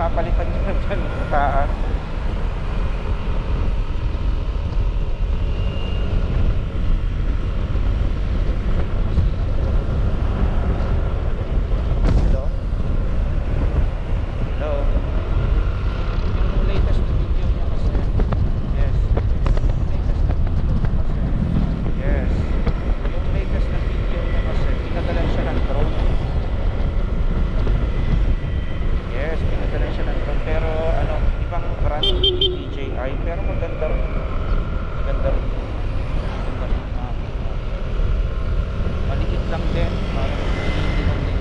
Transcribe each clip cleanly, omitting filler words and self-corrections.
papalitan nyo na dyan sa taas. Hello? Hello? Yung latest na video niya kasi. Yes. Latest na video niya kasi. Yes. Yung latest na video niya kasi, pinagalan siya ng drone. Yes, pinagalan siya ng drone. Pero ano, ibang brand, DJI. Pero maganda rin. Maganda rin. Maganda rin. Maliit lang din. Parang hindi lang din.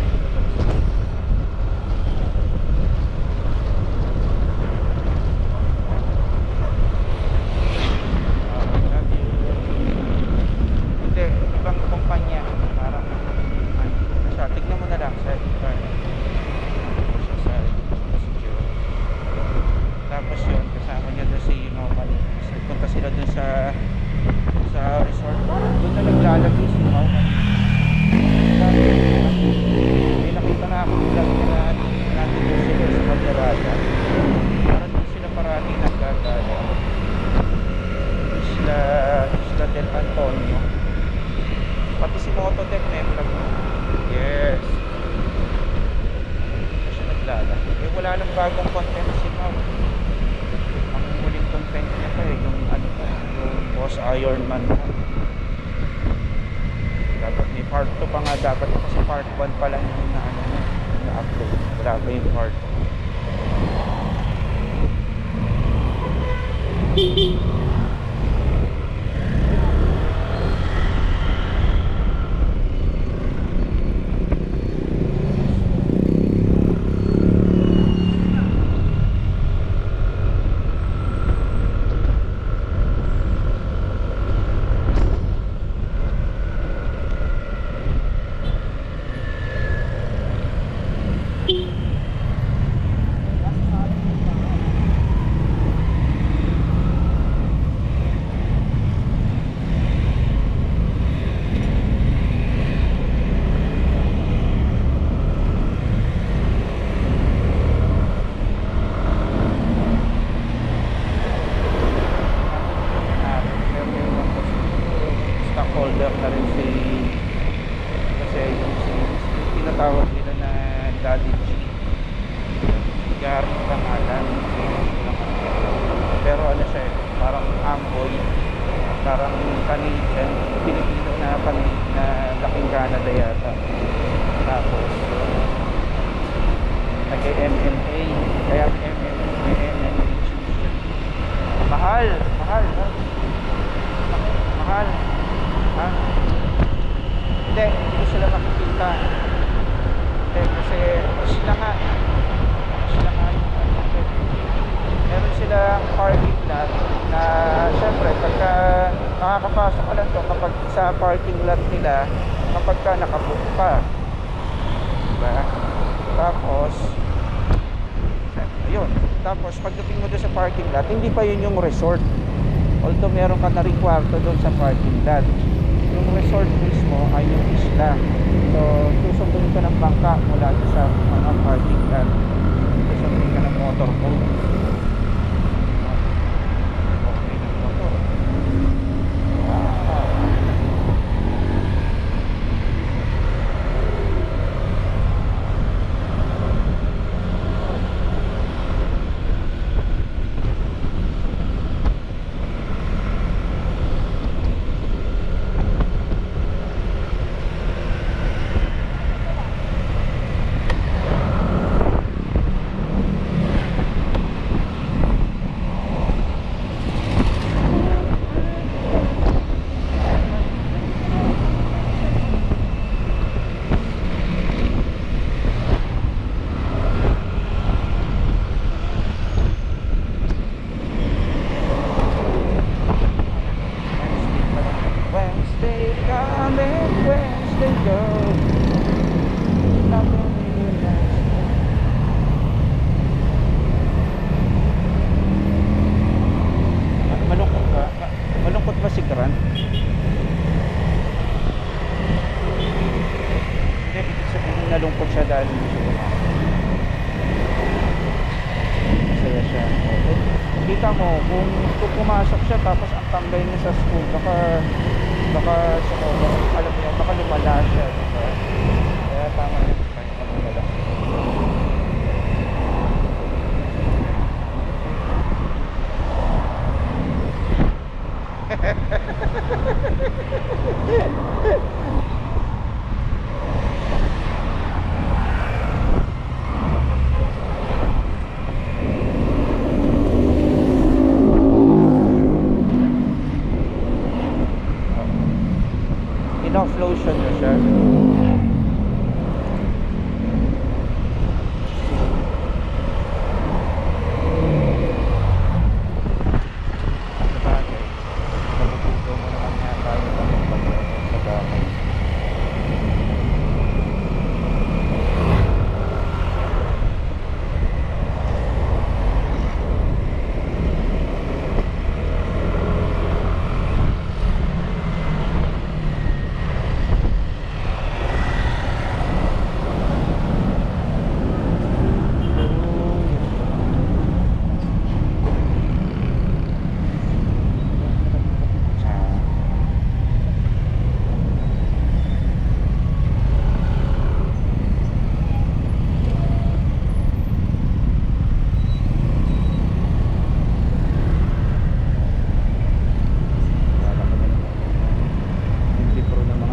Love you. Hindi, ibang kumpanya. Parang ano siya. Tignan mo na lang sa internet. Tapos yun, kasama niya doon si Nauman. Punta sila doon sa resort. Doon na naglalagay si Nauman. May nakita na ako vlog na natin doon sila sa Vallaraya. Parang doon sila parati nagkagala. Isla del Antonio. Pati si Mototech may vlog mo. Yes. Doon siya naglalagay. Eh wala nang bagong content si Mau. Ang muling content niya pa yung ano pa, yung Boss Ironman pa. Dapat may part 2 pa nga dapat kasi part 1 pa lang yung na-upload. Wala pa yung part 2. Stockholder na rin si kasi yung tinatawag nila na Daddy G Gary pangalan pero ano siya parang Amboy parang Canadian Pilipino na laking Canada yata tapos nag-MMA kaya MMA mahal ha? Hindi ko sila makikita kasi sila nga meron silang parking lot na syempre pagka makakapasok ka lang to kapag sa parking lot nila kapag ka nakabook pa diba? Tapos ayun tapos pagdating mo doon sa parking lot hindi pa yun yung resort although meron ka na rin kwarto doon sa parking lot yung resort mismo ay yung isla so susundin ka ng bangka mula sa mga parking lot susundin ka ng motorboat okay ng motor kita mo kung pumasok siya tapos ang tambay niya sa school, baka alam mo yun, baka lumala siya, diba? Kaya tama yun, kaya lumala. Enough lotion na siya. Sabagay, nabubuto mo naman nga tayo sa gamay.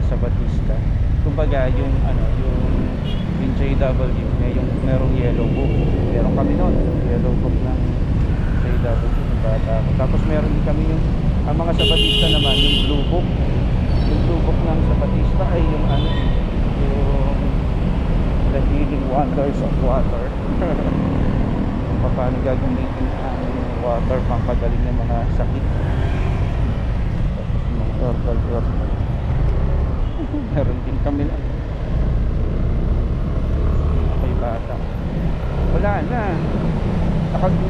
Sabatista. Kumbaga yung yung JW yung merong yellow book. Meron kami noon, yellow book ng JW ng bata ako. Tapos meron din kami yung ang mga Sabatista naman yung blue book. Yung blue book ng Sabatista ay yung yung The Healing Wonders of Water. Kung paano gagamitin ang water pangpagaling ng mga sakit. Tapos mga herbal. Meron din kami na okay bata, wala na,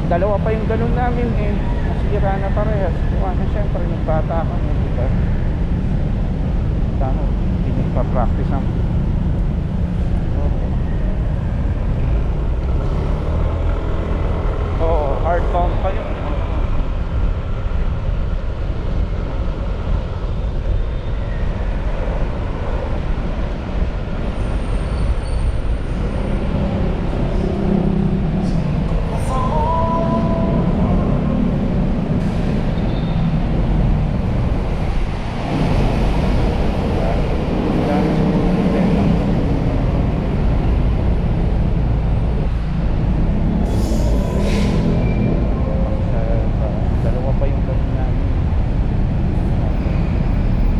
dalawa pa yung galon namin nasira na parehas. Iwanan syempre nung bata kami, diba? Tama, hindi pa-practice ang